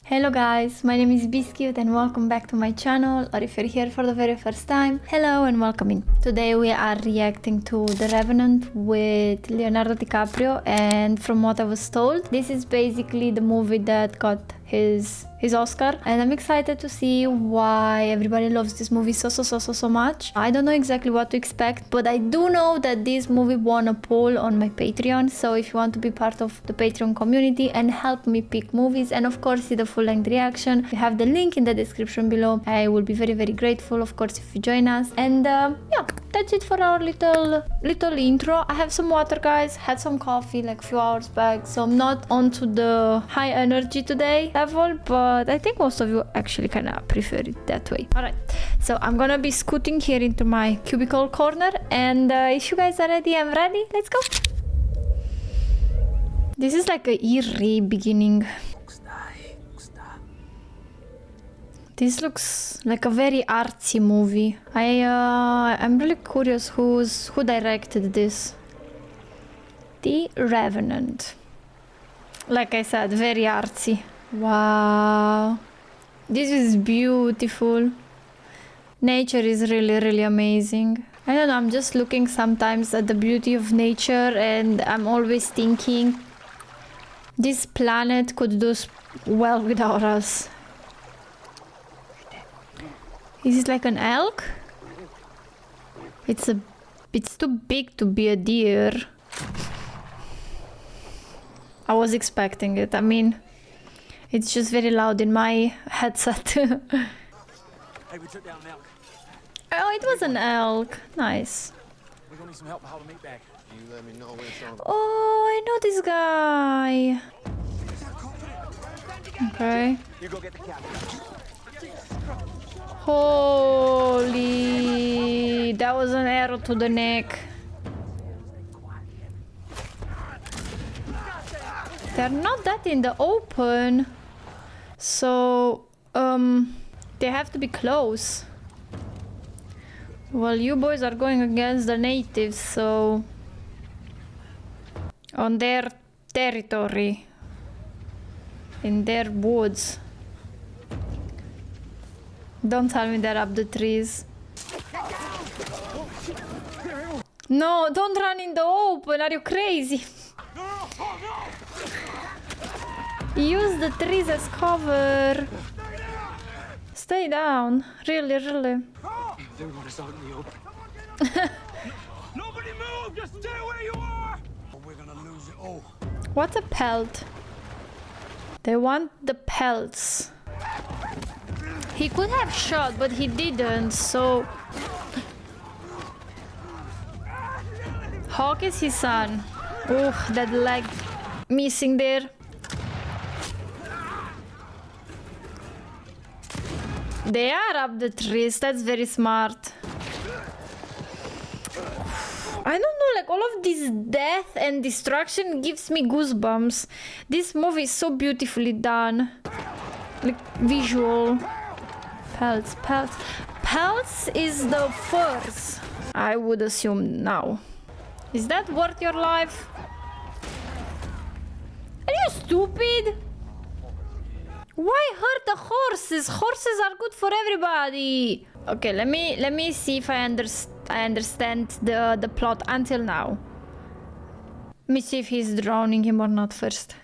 Hello guys, my name is BissFlix and welcome back to my channel, or if you're here for the very first time, hello and welcome in. Today we are reacting to The Revenant with Leonardo DiCaprio, and from what I was told, this is basically the movie that got his Oscar, and I'm excited to see why everybody loves this movie so much. I don't know exactly what to expect, but I do know that this movie won a poll on my Patreon, so if you want to be part of the Patreon community and help me pick movies and of course see the full-length reaction, you have the link in the description below. I will be very grateful, of course, if you join us. And yeah, that's it for our little intro. I have some water, guys, had some coffee like a few hours back, so I'm not onto the high energy today level, but I think most of you actually kind of prefer it that way. All right, so I'm gonna be scooting here into my cubicle corner, and if you guys are ready, I'm ready. Let's go. This is like a eerie beginning. This looks like a very artsy movie. I'm really curious who directed this. The Revenant. Like I said, very artsy. Wow, this is beautiful. Nature is really amazing. I don't know, I'm just looking sometimes at the beauty of nature, and I'm always thinking this planet could do well without us. Is it like an elk? It's too big to be a deer. I was expecting it. I mean, it's just very loud in my headset. Hey, we took down an elk. Oh, it was an elk. Nice. We're gonna need some help to haul the meat back. You let me know when it's on. Oh, I know this guy. Okay. You go get the cabin. Holy, that was an arrow to the neck. They're not that in the open, so they have to be close. Well, you boys are going against the natives, so on their territory, in their woods. Don't tell me they're up the trees. No, don't run in the open, are you crazy? Use the trees as cover. Stay down. Really. They want us out in the open. Nobody move! Just stay where you are! Or we're gonna lose it all. What's a pelt? They want the pelts. He could have shot, but he didn't, so... Hawk is his son. Ugh, that leg missing there. They are up the trees, that's very smart. I don't know, like all of this death and destruction gives me goosebumps. This movie is so beautifully done. Like visual. Pelts. Pelts is the furs, I would assume now. Is that worth your life? Are you stupid? Why hurt the horses? Horses are good for everybody. Okay, let me see if I understand the plot until now. Let me see if he's drowning him or not first.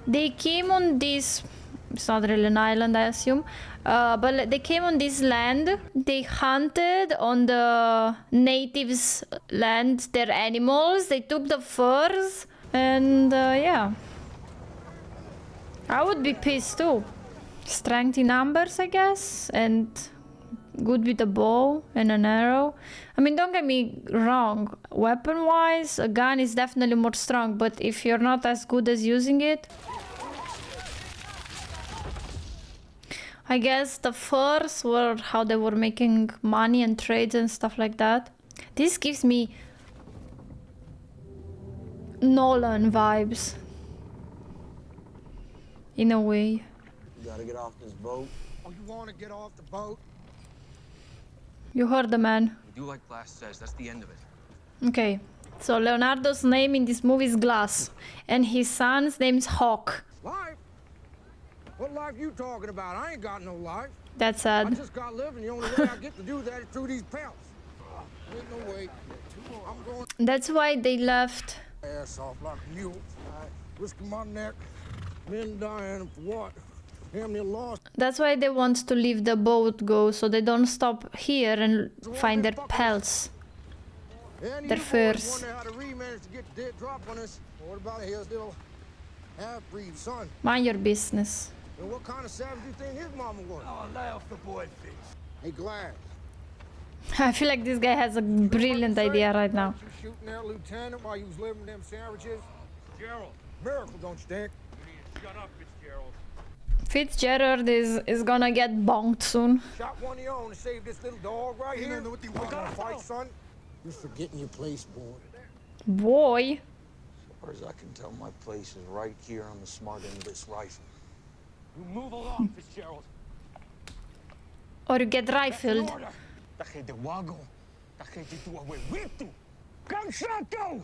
They came on this... It's not really an island, I assume. But they came on this land. They hunted on the natives' land their animals. They took the furs. And yeah. I would be pissed too. Strength in numbers, I guess. And good with a bow and an arrow. I mean, don't get me wrong. Weapon-wise, a gun is definitely more strong. But if you're not as good as using it... I guess the furs were how they were making money and trades and stuff like that. This gives me Nolan vibes. In a way. You gotta get off this boat. Oh, you wanna get off the boat? You heard the man. We do like Glass says, that's the end of it. Okay, so Leonardo's name in this movie is Glass, and his son's name is Hawk. Life? What life you talking about? I ain't got no life. That's I sad. just got living. The only way I get to do that is through these pelts. Ain't no way. I'm going That's why they left. ass off like a mule. Risking my neck. Men dying for what? Damn near lost. That's why they want to leave the boat go, so they don't stop here and find their pelts. And Their you boys furs. wonder how the Reed managed to get the dead drop on us. What about his little half-breed son? Mind your business. And what kind of savage do you think his mama was? Oh, lay off the boy, Fix. Hey, Glad. I feel like this guy has a brilliant idea right now. You shooting that lieutenant while you was living them sandwiches? Gerald, Miracle, don't you think? you need to shut up, Fitzgerald. Fitzgerald is gonna get bonked soon. Shot one of your own to save this little dog right here. You know what you want to fight, son? You're forgetting your place, boy. Boy. As far as I can tell, my place is right here on the smart end of this rifle. You move along, Fitzgerald. Or you get rifled. Order. La gente wago. La gente tu abuelito. Cansado.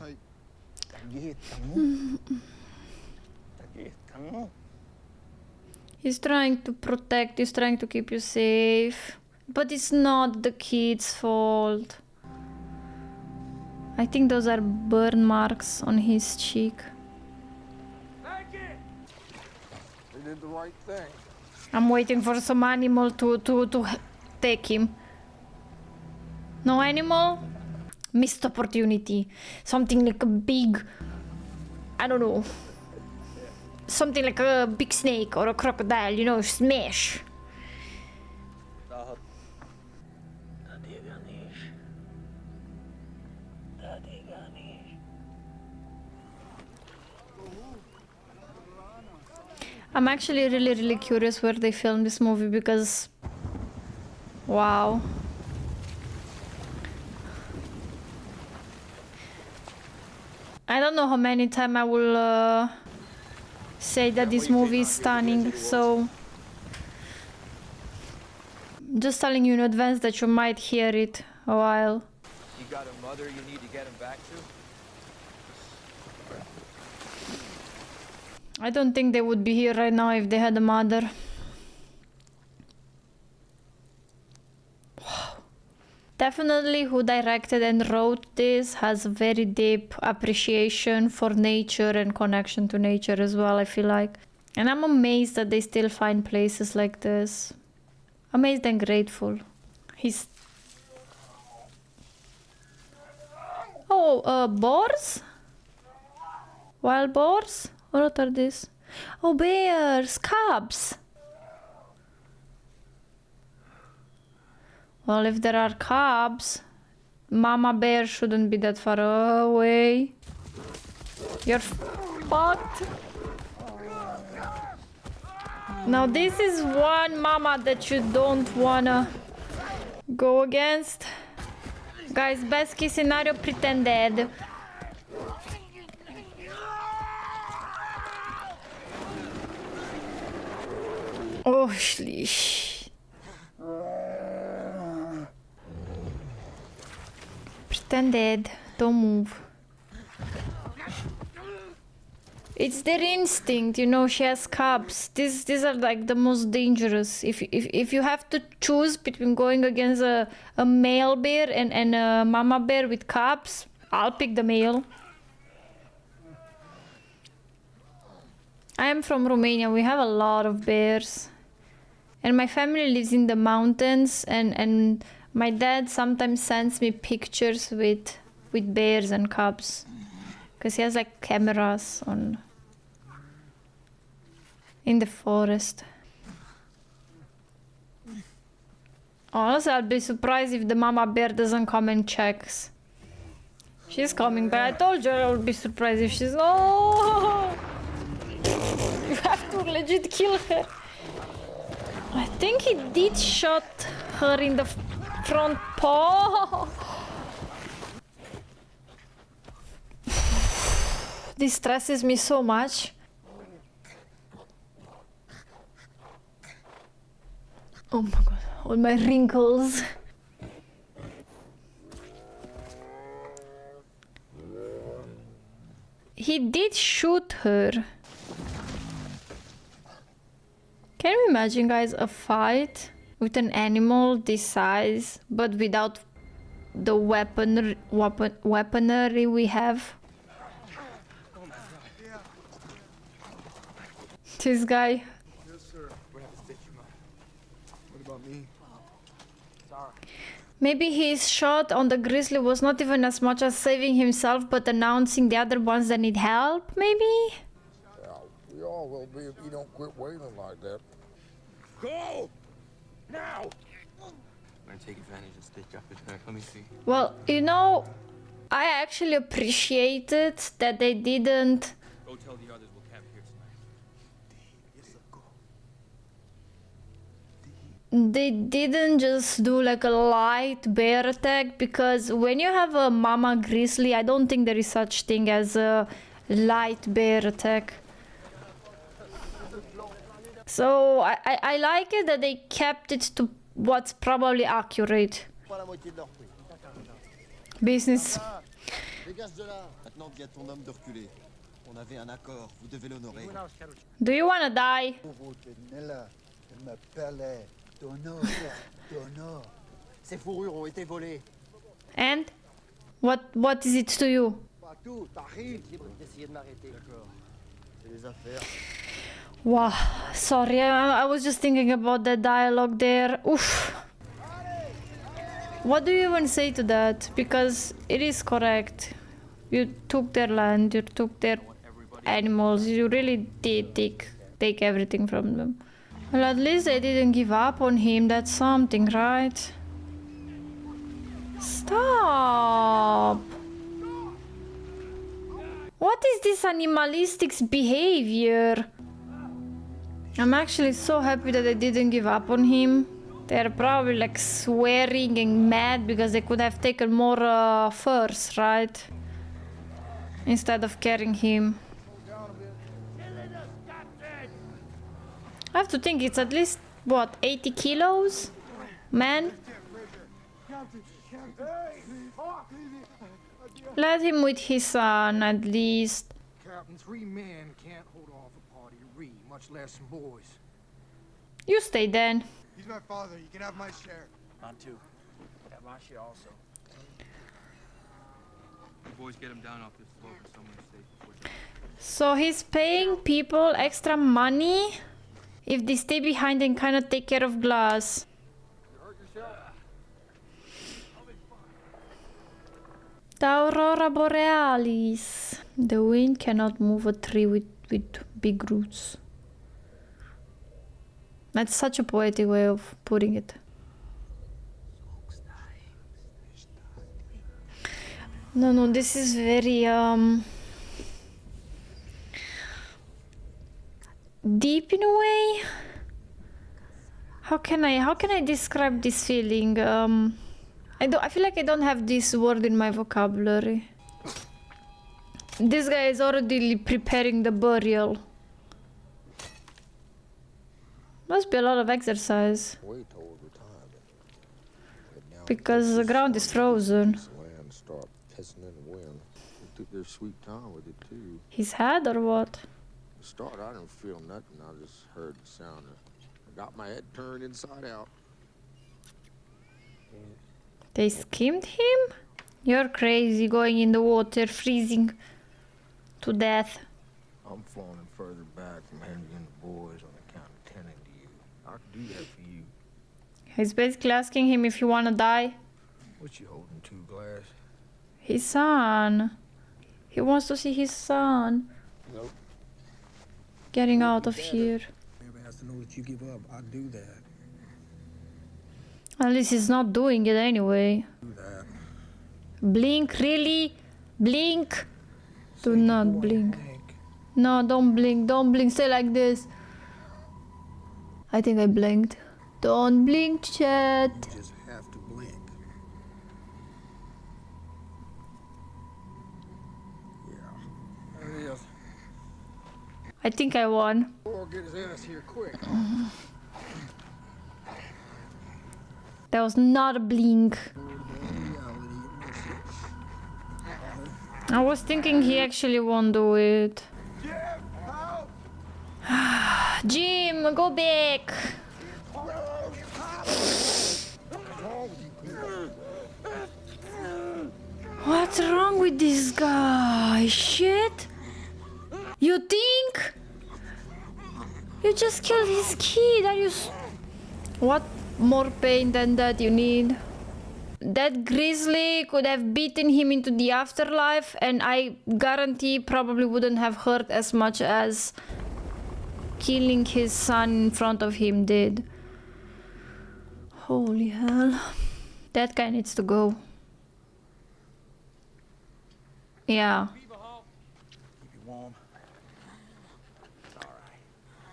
He's trying to protect, he's trying to keep you safe. But it's not the kid's fault. I think those are burn marks on his cheek. Thank you. They did the right thing. I'm waiting for some animal to take him. No animal? Missed opportunity. Something like a big... I don't know. Something like a big snake or a crocodile, you know, smash. I'm actually really curious where they filmed this movie because... Wow. I don't know how many times I will say that this movie is stunning, so... Just telling you in advance that you might hear it a while. You got a mother you need to get him back to? I don't think they would be here right now if they had a mother. Wow. Definitely who directed and wrote this has a very deep appreciation for nature and connection to nature as well, I feel like. And I'm amazed that they still find places like this. Amazed and grateful. He's... Oh, boars? Wild boars? What are these? Oh, bears! Cubs! Well, if there are cubs, Mama Bear shouldn't be that far away. You're fucked. Now this is one mama that you don't wanna go against. Guys, best case scenario, pretend dead. Oh, shlish. Pretend dead. Don't move. It's their instinct, you know. She has cubs. These are like the most dangerous. If you have to choose between going against a male bear and a mama bear with cubs, I'll pick the male. I am from Romania. We have a lot of bears. And my family lives in the mountains, and my dad sometimes sends me pictures with bears and cubs. Because he has like cameras on in the forest. Honestly, I'd be surprised if the mama bear doesn't come and checks. She's coming, but I told you I would be surprised if she's... Oh! You have to legit kill her. I think he did shot her in the front paw. This stresses me so much. Oh my god, all my wrinkles. He did shoot her. Can you imagine, guys, a fight with an animal this size, but without the weaponry we have? This guy. Yes, sir. We're gonna have to stitch him up. What about me? Sorry. Maybe his shot on the grizzly was not even as much as saving himself, but announcing the other ones that need help, maybe? Yeah, we all will be if you don't quit wailing like that. Go! Now! I'm gonna take advantage and stitch up his neck. Let me see. Well, you know, I actually appreciated that they didn't Go tell the others we'll camp here tonight. just do like a light bear attack, because when you have a mama grizzly, I don't think there is such thing as a light bear attack. So I like it that they kept it to what's probably accurate. Business. Dégage de là. Maintenant, dis à ton homme de reculer. On avait un accord, vous devez l'honorer. Do you wanna die? Elle m'appelait Donor. Donor. Ces fourrures ont été volées. And what is it to you? Pas tout, t'arrives. Libre d'essayer de m'arrêter. D'accord. C'est des affaires. Wow, sorry, I was just thinking about that dialogue there. Oof. What do you even say to that? Because it is correct. You took their land, you took their animals, you really did take everything from them. Well, at least they didn't give up on him, that's something, right? Stop! What is this animalistic behavior? I'm actually so happy that they didn't give up on him. They're probably like swearing and mad because they could have taken more furs, right? Instead of carrying him. I have to think it's at least, what, 80 kilos? Man? Let him with his son, at least. Captain, 3 men can't hold off a party of Reed, much less some boys. You stay then. He's my father. You can have my share. Mine too. Got my share also. You boys get him down off this floor for someone to stay before. So he's paying people extra money if they stay behind and kind of take care of glass. The Aurora Borealis. The wind cannot move a tree with big roots. That's such a poetic way of putting it. No, this is very deep in a way. How can I describe this feeling? I feel like I don't have this word in my vocabulary. This guy is already preparing the burial. Must be a lot of exercise. Wait till retirement. Because the ground is frozen. Land start pissing in the wind. They took their sweet time with it too. His head or what? To start, I didn't feel nothing. I just heard the sound. I got my head turned inside out. They skimmed him? You're crazy, going in the water, freezing to death. I'm falling further back from handing the boys on account of tending to you. I could do that for you. He's basically asking him if you wanna die. What you holding to, Glass? His son. He wants to see his son. Nope. Getting out of here. Everybody has to know that you give up. I'd do that. At least he's not doing it anyway. Do that. Blink, really? Blink? Do not blink. No, don't blink, stay like this. I think I blinked. Don't blink, chat. You just have to blink. Yeah. There it is. I think I won. Or get his ass here quick. That was not a blink. I was thinking he actually won't do it. Jim, go back. What's wrong with this guy? Shit. You think? You just killed his kid. Are you... What more pain than that you need? That grizzly could have beaten him into the afterlife, and I guarantee probably wouldn't have hurt as much as killing his son in front of him did. Holy hell. That guy needs to go. Yeah. Keep you warm. All right.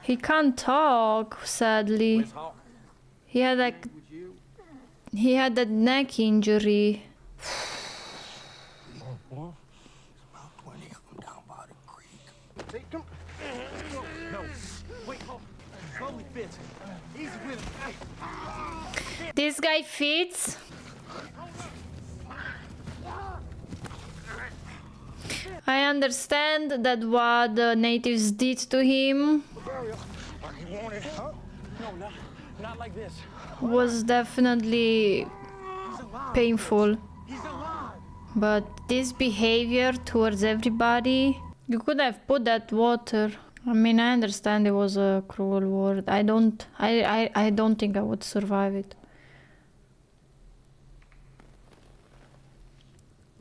He can't talk, sadly. Where's Hawk? He had like... With you? He had that neck injury. About 20 of them down by the creek. Take him. No. Wait, Hawk. Slowly, Fitz. Easy with him. This guy fits. I understand that what the natives did to him Like you wanted, huh? No, not like this. was definitely painful. He's alive. But this behavior towards everybody, you could have put that water. I mean, I understand it was a cruel word. I don't think I would survive it.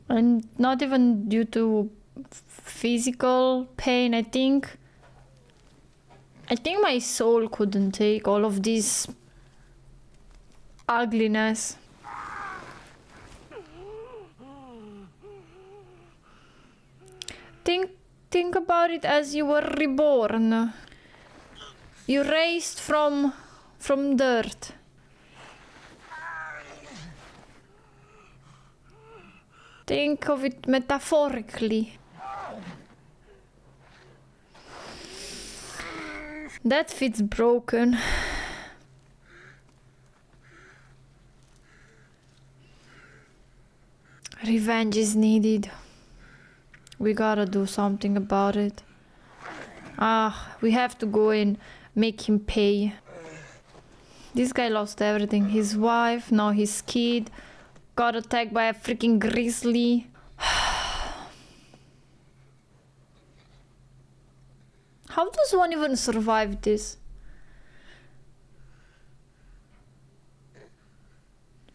And not even due to physical pain, I think my soul couldn't take all of this ugliness. Think about it as you were reborn. You raised from dirt. Think of it metaphorically. That fit's broken. Revenge is needed. We gotta do something about it. We have to go and make him pay. This guy lost everything. His wife, now his kid. Got attacked by a freaking grizzly. How does one even survive this?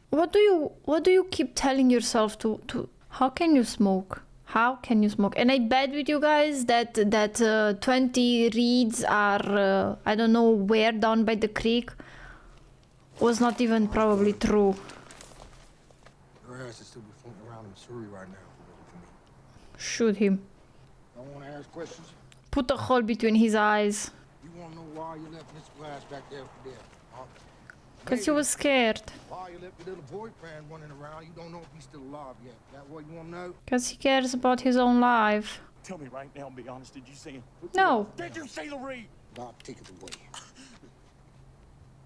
What do you keep telling yourself to how can you smoke? How can you smoke? And I bet with you guys that 20 reeds are I don't know where down by the creek was not even probably true. Your ass is still be floating around in Missouri right now, looking for me. Shoot him. Don't want to ask questions? Put a hole between his eyes. You want to know why you left Miss Glass back there for dead? Huh? Cause you was scared. Why you left your little boyfriend running around? You don't know if he's still alive yet. That what you want to know? Cause he cares about his own life. Tell me right now, be honest. Did you see him? No. Did you see the reed? Bob, take it away.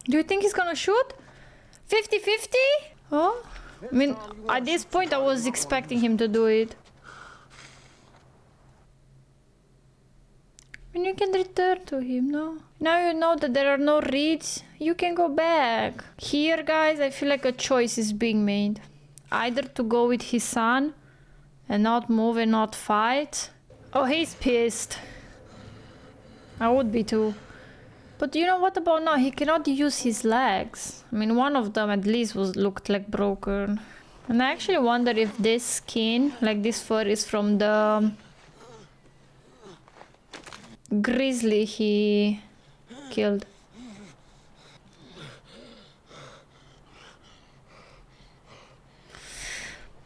Do you think he's gonna shoot? 50-50? Oh? I mean, at this point I was expecting him to do it. And you can return to him, no? Now you know that there are no reeds, you can go back. Here, guys, I feel like a choice is being made. Either to go with his son and not move and not fight. Oh, he's pissed. I would be too. But you know what about now? He cannot use his legs. I mean, one of them at least looked like broken. And I actually wonder if this skin, like this fur, is from the grizzly he killed.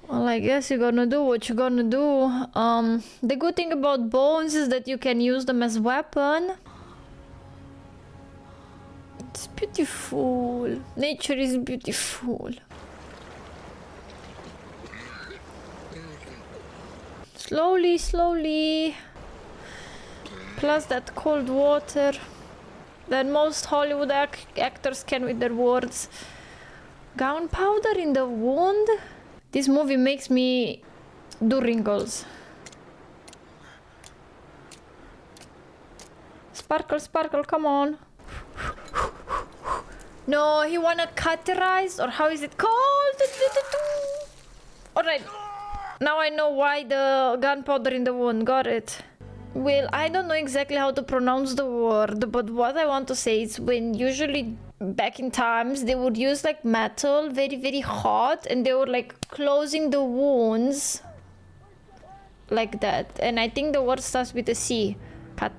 Well, I guess you're gonna do what you're gonna do. The good thing about bones is that you can use them as weapon. It's beautiful. Nature is beautiful. Slowly, slowly. Plus that cold water that most Hollywood actors can with their words. Gunpowder in the wound? This movie makes me do wrinkles. Sparkle, sparkle, come on. No, he wanna cauterize, or how is it called? Alright. Now I know why the gunpowder in the wound. Got it. Well, I don't know exactly how to pronounce the word, but what I want to say is when usually back in times they would use like metal, very, very hot, and they were like closing the wounds like that. And I think the word starts with a C. Cat.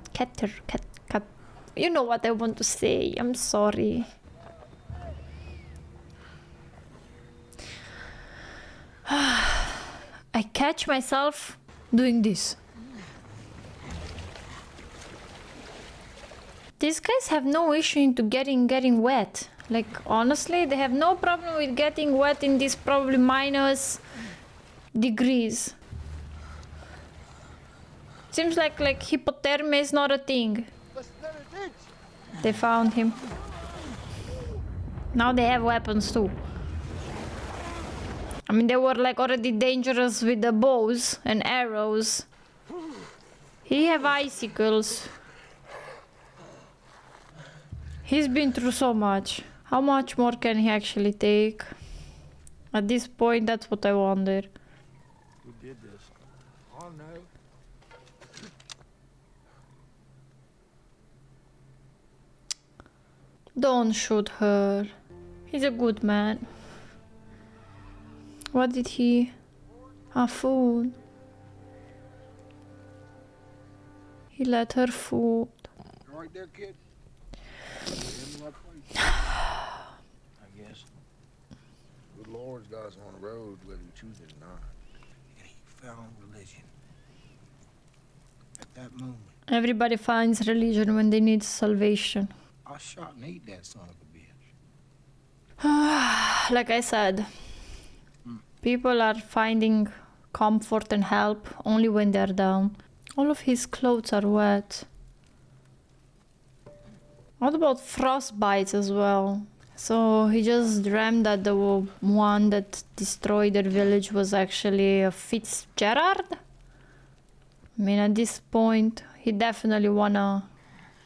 You know what I want to say. I'm sorry. I catch myself doing this. These guys have no issue into getting wet. Like, honestly, they have no problem with getting wet in these probably minus degrees. Seems like hypothermia is not a thing. They found him. Now they have weapons too. I mean, they were like already dangerous with the bows and arrows. He have icicles. He's been through so much. How much more can he actually take? At this point, that's what I wonder. Who did this? Oh, no. Don't shoot her. He's a good man. What did he... food. He let her food. You right there, kid? In my place. I guess. The Lord's got us on the road, whether we choose it or not. And he found religion. At that moment, Everybody finds religion when they need salvation. I shot and ate that son of a bitch. Like I said, people are finding comfort and help only when they're down. All of his clothes are wet. What about frostbites as well? So he just dreamt that the one that destroyed their village was actually a Fitzgerald? I mean, at this point, he definitely wanna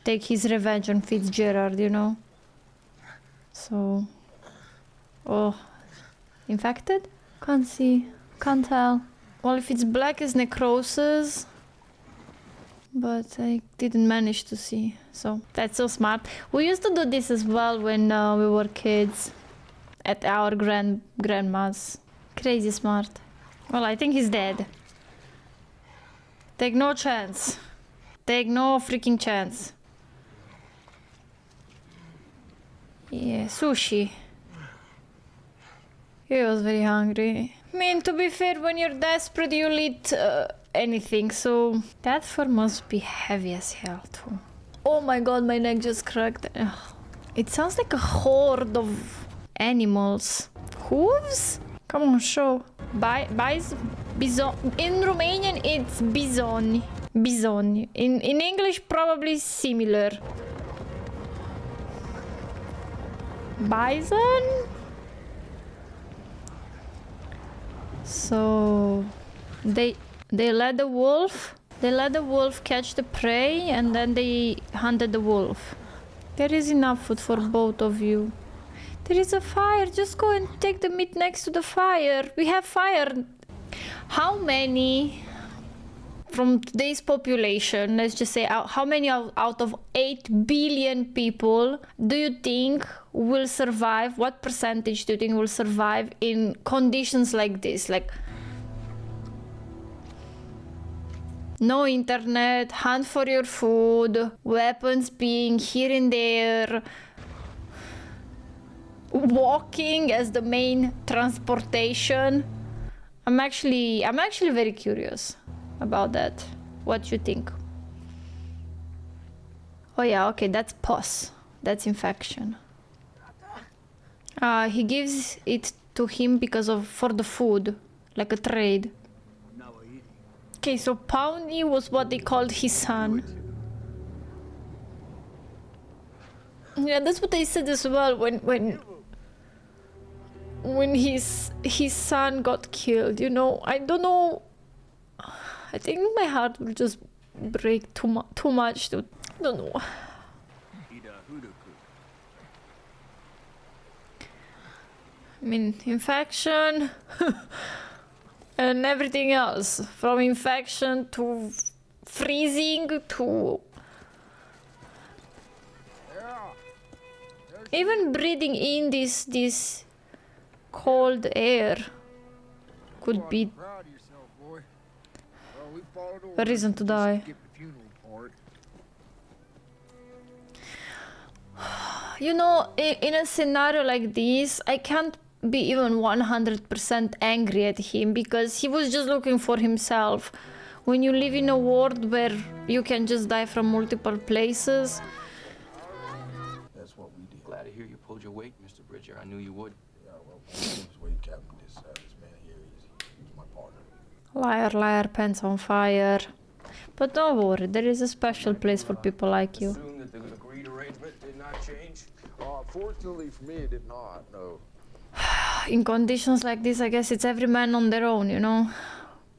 take his revenge on Fitzgerald, you know? So... Oh... Infected? Can't see. Can't tell. Well, if it's black as necrosis... But I didn't manage to see. So, that's so smart. We used to do this as well when we were kids. At our grandma's. Crazy smart. Well, I think he's dead. Take no chance. Take no freaking chance. Yeah, sushi. He was very hungry. I mean, to be fair, when you're desperate, you'll eat anything, so... That fur must be heavy as hell, too. Oh my god, my neck just cracked. Ugh. It sounds like a horde of animals. Hooves? Come on, show. Bison. In Romanian, it's bisonni. Bisonni. In English, probably similar. Bison? So they let the wolf catch the prey, and then they hunted the wolf. There is enough food for both of you. There is a fire. Just go and take the meat next to the fire. We have fire. How many from today's population, let's just say, how many out of 8 billion people do you think will survive? What percentage do you think will survive in conditions like this? Like, no internet, hunt for your food, weapons being here and there, walking as the main transportation. I'm actually very curious about that. What you think? Oh yeah, okay, that's pus. That's infection. He gives it to him for the food, like a trade. Okay, so Pawnee was what they called his son. Yeah, that's what they said as well when his son got killed, you know. I don't know. I think my heart will just break too much. don't know. I mean, infection and everything else. From infection to freezing to even breathing in this cold air could be Proud of yourself, boy. Well, we followed a orders. reason to Just die. skip the funeral part. You know, in a scenario like this, I can't be even 100% angry at him because he was just looking for himself. When you live in a world where you can just die from multiple places, That's what we did. Glad to hear you pulled your weight, Mr. Bridger. I knew you would. Yeah, well, this way, Captain. This man here, he's my partner. liar, liar, pants on fire. But don't worry, there is a special place for people like you. Assume that the agreed arrangement did not change. Fortunately for me, it did not, no. In conditions like this, I guess it's every man on their own, you know?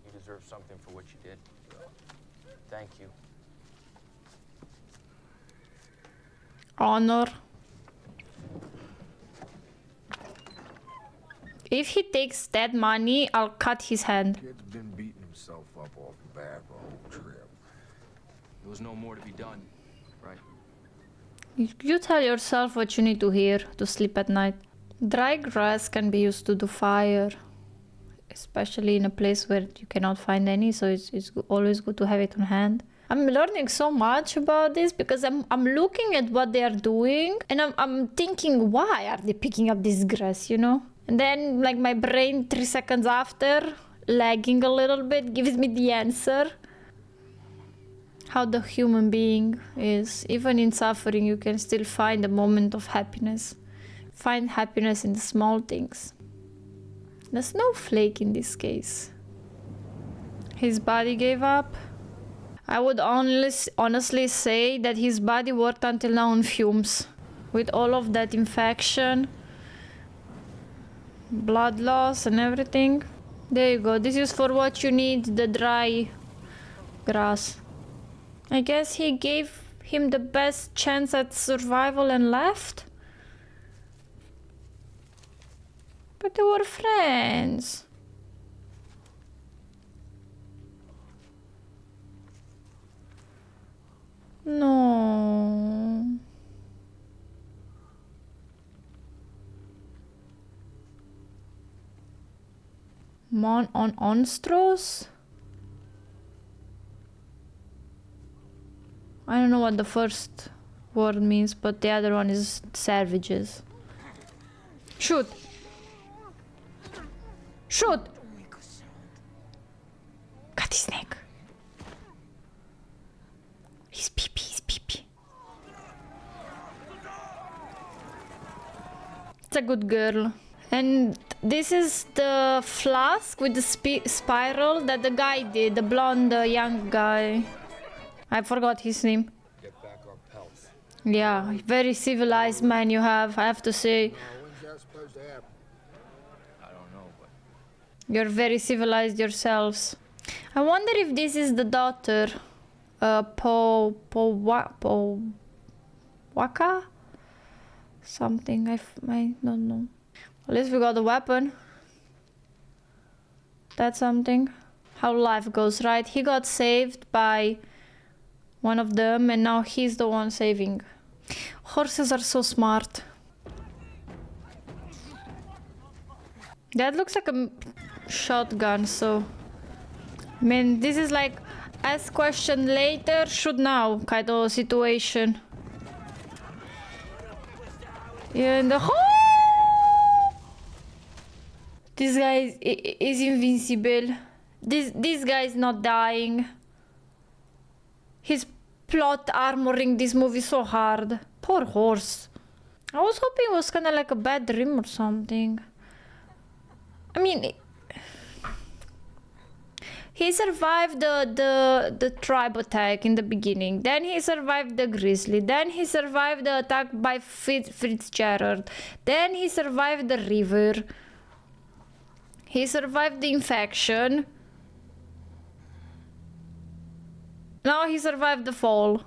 You deserve something for what you did. Thank you. Honor. If he takes that money, I'll cut his hand. Kid's been beating himself up off the bat the whole trip. There was no more to be done, right? You tell yourself what you need to hear to sleep at night. Dry grass can be used to do fire, especially in a place where you cannot find any, so it's always good to have it on hand. I'm learning so much about this because I'm looking at what they are doing and I'm thinking, why are they picking up this grass, you know? And then like my brain 3 seconds after, lagging a little bit, gives me the answer. How the human being is, even in suffering, you can still find a moment of happiness. Find happiness in the small things. The snowflake in this case. His body gave up. I would honestly say that his body worked until now on fumes. With all of that infection, blood loss and everything. There you go. This is for what you need, the dry grass. I guess he gave him the best chance at survival and left. But they were friends. No. Monstros? I don't know what the first word means, but the other one is savages. Shoot! Shoot! Cut his neck. He's pee-pee, he's pee-pee. It's a good girl. And this is the flask with the spiral that the guy did, the blonde young guy. I forgot his name. Get back our pelts. Yeah, very civilized man you have, I have to say. When's that supposed to happen? I don't know, but You're very civilized yourselves. I wonder if this is the daughter. Waka? Something, I don't know. At least we got the weapon. That's something. How life goes, right? He got saved by one of them and now he's the one saving. Horses are so smart. That looks like a shotgun, so... I mean, this is like ask question later, shoot now kind of situation. Yeah, and the... This guy is invincible. This guy is not dying. He's plot armoring this movie so hard. Poor horse. I was hoping it was kind of like a bad dream or something. I mean, he survived the tribe attack in the beginning. Then he survived the grizzly. Then he survived the attack by Fitzgerald. Then he survived the river. He survived the infection. Now he survived the fall.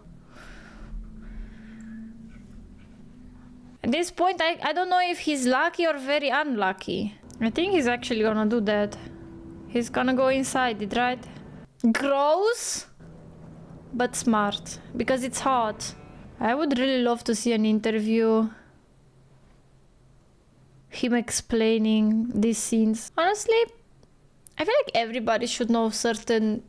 At this point, I don't know if he's lucky or very unlucky. I think he's actually gonna do that. He's gonna go inside it, right? Gross, but smart, because it's hot. I would really love to see an interview. Him explaining these scenes. Honestly, I feel like everybody should know certain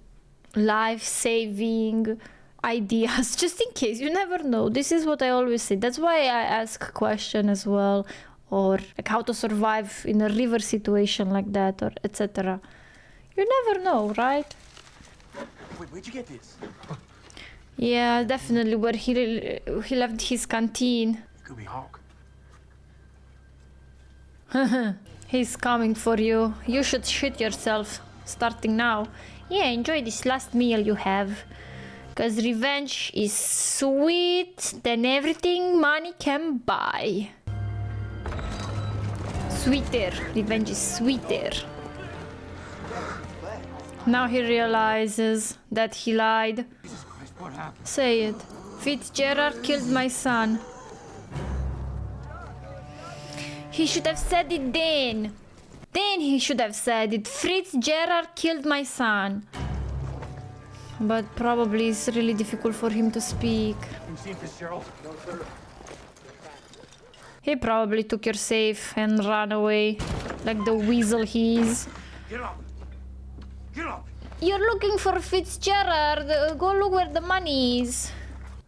life-saving ideas, just in case. You never know. This is what I always say. That's why I ask question as well, or like how to survive in a river situation like that, or etc. You never know, right? Wait, where'd you get this? Yeah, definitely where he left his canteen. It could be Hawk. He's coming for you. You should shit yourself starting now. Yeah, enjoy this last meal you have. Because revenge is sweet than everything money can buy. Sweeter. Revenge is sweeter. Now he realizes that he lied. Jesus Christ, what happened? Say it. Fitzgerald killed my son. He should have said it then. Then he should have said it. Fitzgerald killed my son. But probably it's really difficult for him to speak. You seen Fitzgerald? No, sir. He probably took your safe and ran away. Like the weasel he is. Get up! Get up! You're looking for Fitzgerald. Go look where the money is.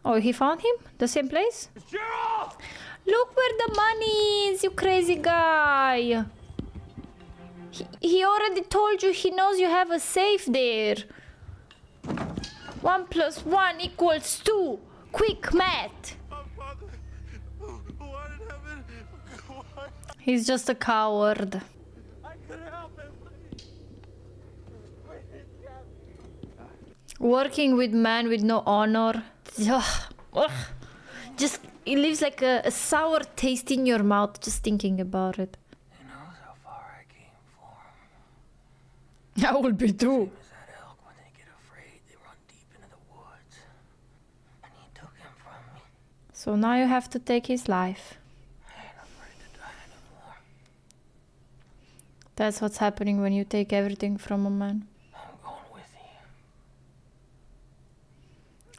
Oh, he found him? The same place? Fitzgerald! Look where the money is, you crazy guy. He already told you he knows you have a safe there. 1 + 1 = 2. Quick math. What happened? What? He's just a coward. I could help him. Working with men with no honor. Ugh. Just, it leaves like a sour taste in your mouth just thinking about it. He knows how far I came for. I will be too. As that elk, when they get afraid, they run deep into the woods. And he took him from me. So now you have to take his life. I ain't afraid to die anymore. That's what's happening when you take everything from a man. I'm going with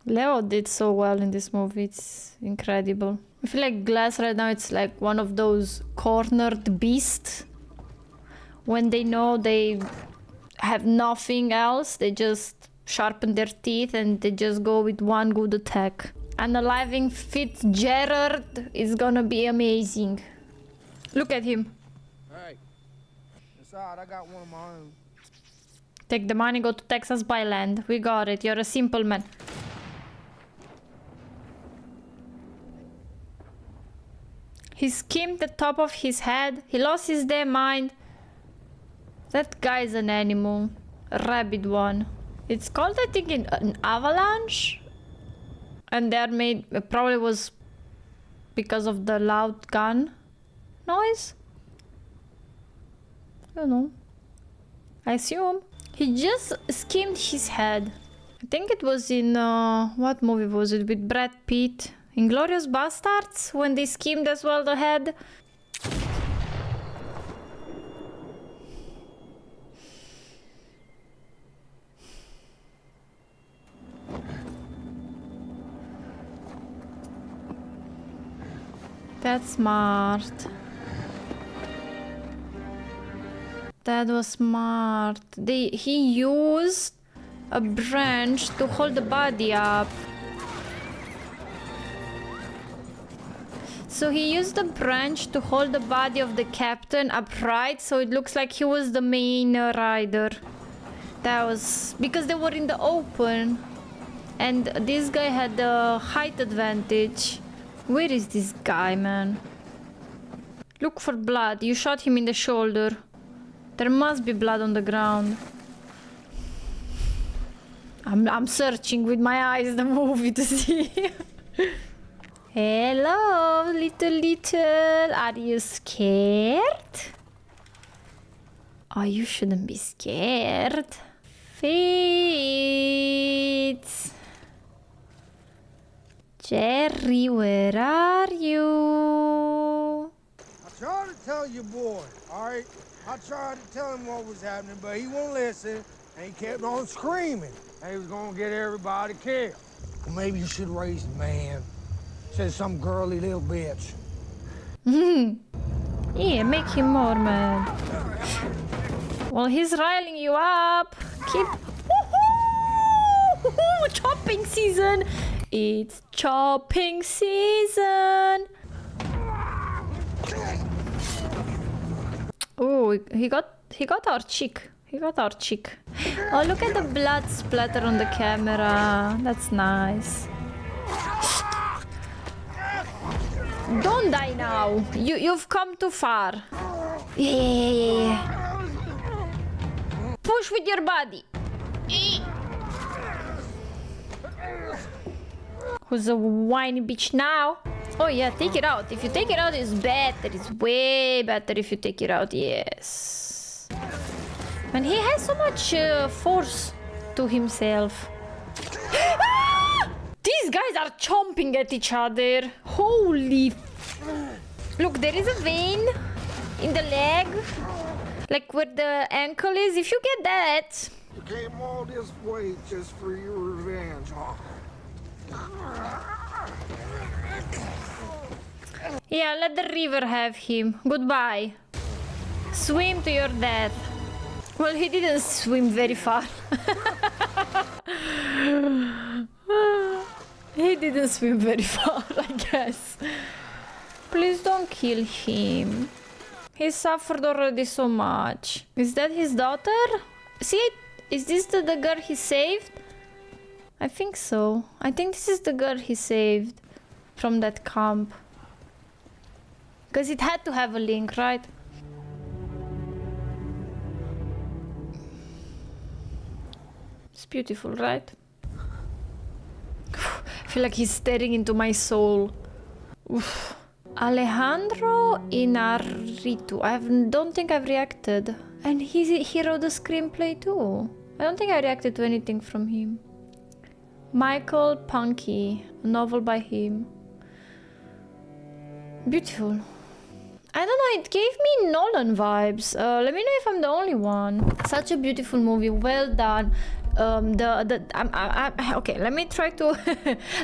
you. Leo did so well in this movie, it's incredible. I feel like Glass right now, it's like one of those cornered beasts. When they know they have nothing else, they just sharpen their teeth and they just go with one good attack. Unaliving Fitzgerald is gonna be amazing. Look at him. Hey, inside, I got one of my own. Take the money, go to Texas by land. We got it, you're a simple man. He skimmed the top of his head. He lost his damn mind. That guy's an animal. A rabid one. It's called, I think, an avalanche. And they're made... It probably was because of the loud gun noise. I don't know. I assume. He just skimmed his head. I think it was in... what movie was it? With Brad Pitt. Inglourious Bastards, when they skimmed as well the head. That's smart. That was smart. He used a branch to hold the body up. So he used the branch to hold the body of the captain upright, so it looks like he was the main rider. That was because they were in the open, and this guy had the height advantage. Where is this guy, man? Look for blood. You shot him in the shoulder. There must be blood on the ground. I'm searching with my eyes the movie to see. Hello, little. Are you scared? Oh, you shouldn't be scared. Fitz. Jerry, where are you? tell your boy, all right? I tried to tell him what was happening, but he won't listen, and he kept on screaming. And he was gonna get everybody killed. Well, maybe you should raise the man. Said some girly little bitch. Yeah, make him more mad. Well, he's riling you up. Keep... Woohoo! Chopping season! It's chopping season! Oh, he got our chick. He got our chick. Oh, look at the blood splatter on the camera. That's nice. Don't die now. You've come too far. Yeah. Push with your body. Who's a whiny bitch now? Oh yeah, take it out. If you take it out, it's better. It's way better if you take it out. Yes. And he has so much force to himself. Ah! These guys are chomping at each other. Holy... Look, there is a vein in the leg. Like where the ankle is. If you get that... You came all this way just for your revenge, huh? Yeah, let the river have him. Goodbye. Swim to your death. Well, he didn't swim very far. He didn't swim very far, I guess. Please don't kill him. He suffered already so much. Is that his daughter? See, is this the girl he saved? I think so. I think this is the girl he saved from that camp. Because it had to have a link, right? It's beautiful, right? I feel like he's staring into my soul. Oof. Alejandro Inarritu. Don't think I've reacted. And he wrote the screenplay too. I don't think I reacted to anything from him. Michael Punky, a novel by him. Beautiful. I don't know, it gave me Nolan vibes. Let me know if I'm the only one. Such a beautiful movie, well done. Okay, let me try to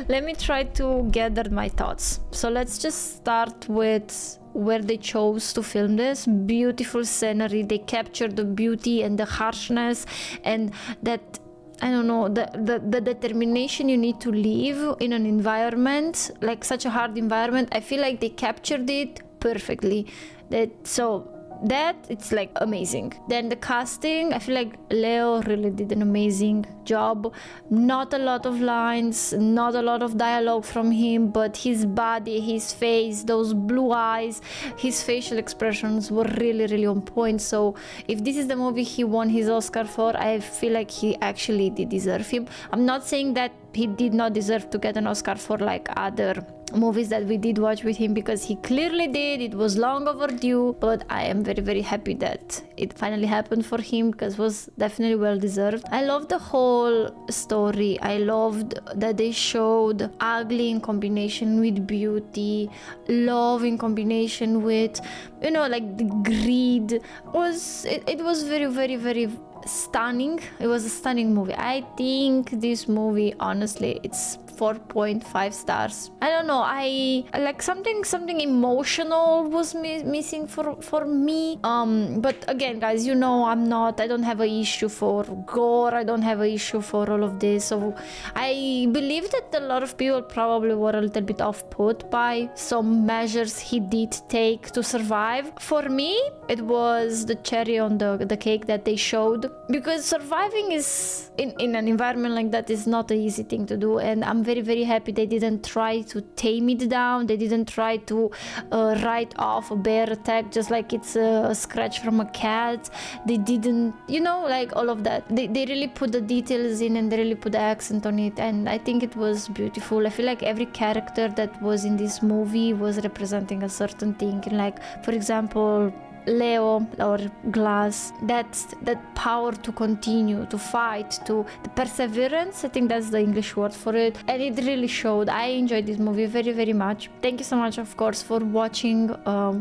let me try to gather my thoughts. So let's just start with where they chose to film this. Beautiful scenery. They captured the beauty and the harshness and that, I don't know, the determination you need to live in an environment like such a hard environment. I feel like they captured it perfectly. That it's like amazing. Then the casting, I feel like Leo really did an amazing job. Not a lot of lines, not a lot of dialogue from him, but his body, his face, those blue eyes, his facial expressions were really on point. So if this is the movie he won his Oscar for, I feel like he actually did deserve him. I'm not saying that he did not deserve to get an Oscar for like other movies that we did watch with him, because he clearly did. It was long overdue, but I am very happy that it finally happened for him, because it was definitely well deserved. I loved the whole story. I loved that they showed ugly in combination with beauty, love in combination with, you know, like the greed. It was very stunning. It was a stunning movie. I think this movie, honestly, it's 4.5 stars. I don't know, I like something emotional was missing for me. But again, guys, you know, I don't have an issue for gore. I don't have an issue for all of this. So I believe that a lot of people probably were a little bit off-put by some measures he did take to survive. For me, it was the cherry on the cake that they showed, because surviving is in an environment like that is not an easy thing to do, and I'm very happy they didn't try to tame it down. They didn't try to write off a bear attack just like it's a scratch from a cat. They didn't, you know, like all of that. They really put the details in and they really put the accent on it, and I think it was beautiful. I feel like every character that was in this movie was representing a certain thing. And like, for example, Leo or Glass, that's that power to continue, to fight, to the perseverance. I think that's the English word for it, and it really showed. I enjoyed this movie very, very much. Thank you so much, of course, for watching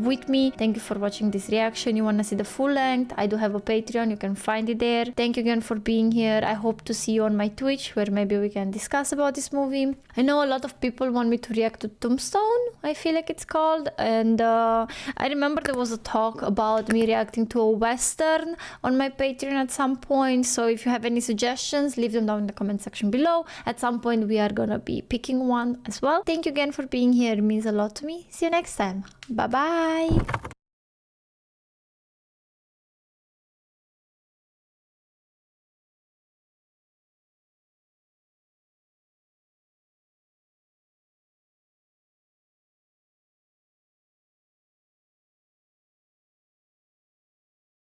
with me. Thank you for watching this reaction. You want to see the full length? I do have a Patreon, you can find it there. Thank you again for being here. I hope to see you on my Twitch, where maybe we can discuss about this movie. I know a lot of people want me to react to Tombstone, I feel like it's called, and I remember there was a talk about me reacting to a Western on my Patreon at some point, so if you have any suggestions, leave them down in the comment section below. At some point we are gonna be picking one as well. Thank you again for being here, it means a lot to me. See you next time. Bye bye.